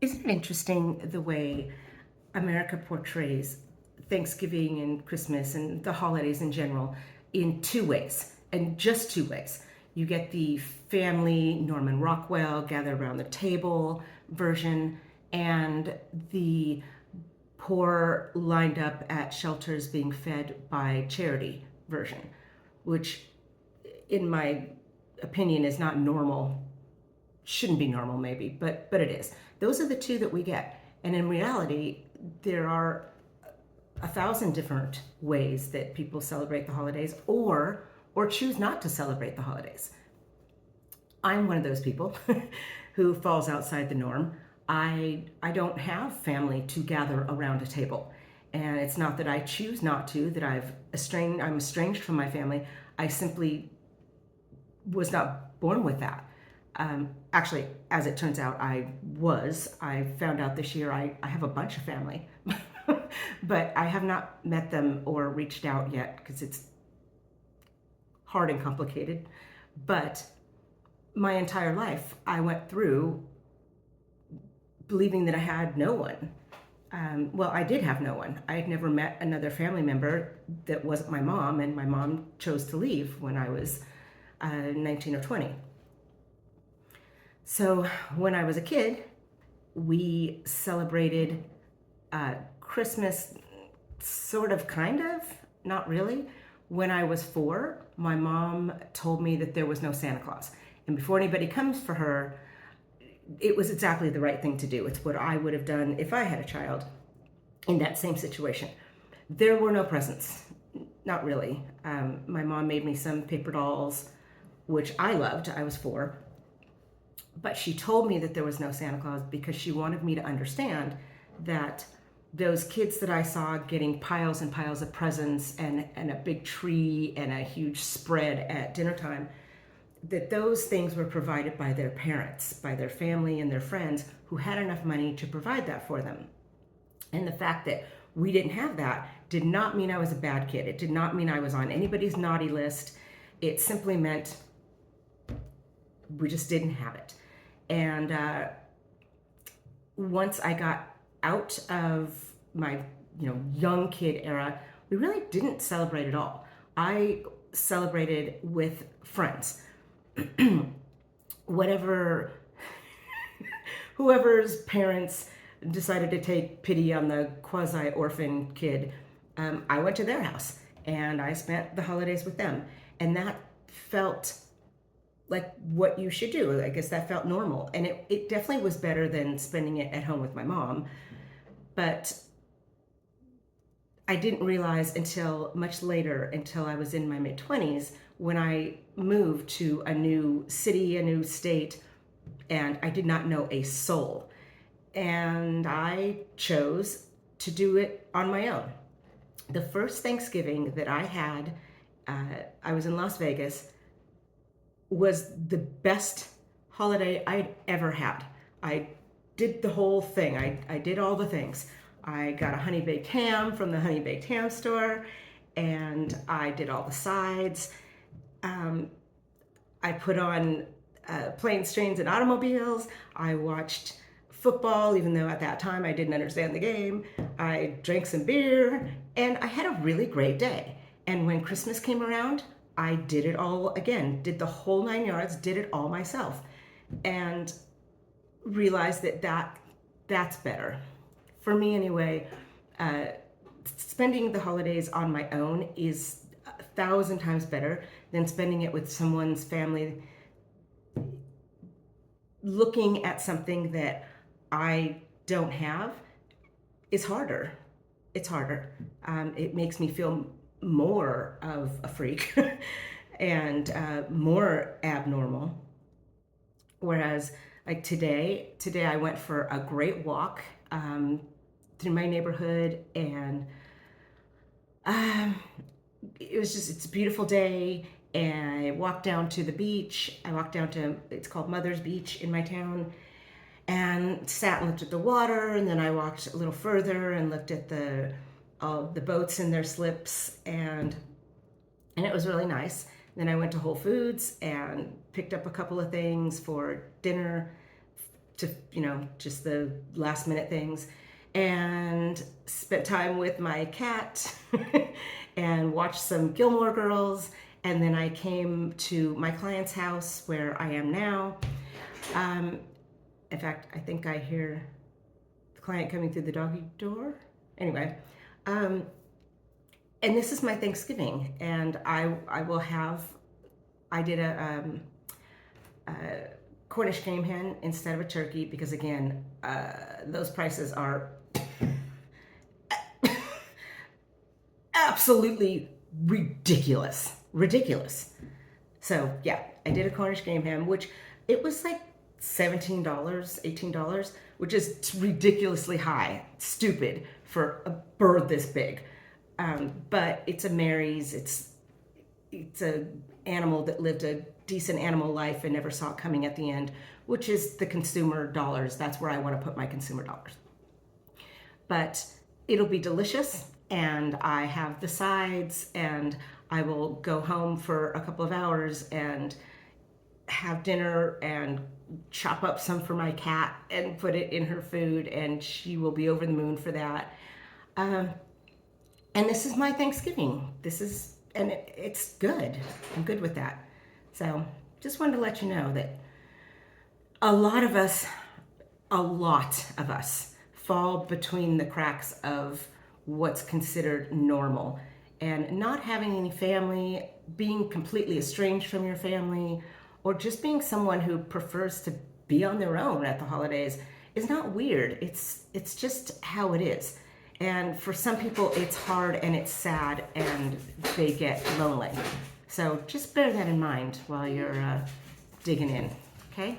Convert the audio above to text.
Isn't it interesting the way America portrays Thanksgiving and Christmas and the holidays in general in two ways, and just two ways? You get the family, Norman Rockwell, gather around the table version, and the poor lined up at shelters being fed by charity version, which, in my opinion, is not normal. Shouldn't be normal, maybe, but it is. Those are the two that we get, and in reality, there are a thousand different ways that people celebrate the holidays, or choose not to celebrate the holidays. I'm one of those people who falls outside the norm. I don't have family to gather around a table. And it's not that I choose not to, that I'm estranged from my family. I simply was not born with that. Actually, as it turns out, I found out this year I have a bunch of family, but I have not met them or reached out yet because it's hard and complicated. But my entire life, I went through believing that I had no one. Well, I did have no one. I had never met another family member that wasn't my mom, and my mom chose to leave when I was 19 or 20. So when I was a kid, we celebrated Christmas, sort of, kind of, not really. When I was 4, my mom told me that there was no Santa Claus. And before anybody comes for her, it was exactly the right thing to do. It's what I would have done if I had a child in that same situation. There were no presents, not really. My mom made me some paper dolls, which I loved. I was 4. But she told me that there was no Santa Claus because she wanted me to understand that those kids that I saw getting piles and piles of presents and a big tree and a huge spread at dinner time, that those things were provided by their parents, by their family and their friends who had enough money to provide that for them. And the fact that we didn't have that did not mean I was a bad kid. It did not mean I was on anybody's naughty list. It simply meant we just didn't have it. And once I got out of my young kid era, we really didn't celebrate at all. I celebrated with friends. Whatever, whoever's parents decided to take pity on the quasi-orphan kid, I went to their house and I spent the holidays with them. And that felt like what you should do. I guess that felt normal. And it definitely was better than spending it at home with my mom. But I didn't realize until much later, until I was in my mid-20s, when I moved to a new city, a new state, and I did not know a soul. And I chose to do it on my own. The first Thanksgiving that I had, I was in Las Vegas, was the best holiday I'd ever had. I did the whole thing. I did all the things. I got a honey baked ham from the honey baked ham store, and I did all the sides. I put on planes, trains, and automobiles. I watched football, even though at that time I didn't understand the game. I drank some beer, and I had a really great day. And when Christmas came around, I did it all again, did the whole 9 yards, did it all myself, and realized that's better. For me anyway, spending the holidays on my own is 1,000 times better than spending it with someone's family, looking at something that I don't have is harder. It's harder. It makes me feel more of a freak and more abnormal. Whereas, like today I went for a great walk through my neighborhood, and um, it's a beautiful day. And I walked down to the beach. I walked down to, it's called Mother's Beach in my town, and sat and looked at the water. And then I walked a little further and looked at the boats in their slips, and it was really nice. Then I went to Whole Foods and picked up a couple of things for dinner, to, just the last minute things, and spent time with my cat and watched some Gilmore Girls. And then I came to my client's house where I am now. In fact, I think I hear the client coming through the doggy door. Anyway, and this is my Thanksgiving, and I will have, I did a Cornish game hen instead of a turkey because, again, those prices are absolutely ridiculous. So yeah, I did a Cornish game hen, which it was like $17, $18, which is ridiculously high, stupid for a bird this big. But it's a Mary's. It's a animal that lived a decent animal life and never saw it coming at the end, which is the consumer dollars. That's where I want to put my consumer dollars. But it'll be delicious, and I have the sides, and I will go home for a couple of hours and have dinner and chop up some for my cat and put it in her food, and she will be over the moon for that. And this is my Thanksgiving. It's good. I'm good with that. So just wanted to let you know that a lot of us fall between the cracks of what's considered normal, and not having any family, being completely estranged from your family, or just being someone who prefers to be on their own at the holidays is not weird. It's just how it is. And for some people, it's hard and it's sad and they get lonely. So just bear that in mind while you're digging in, okay?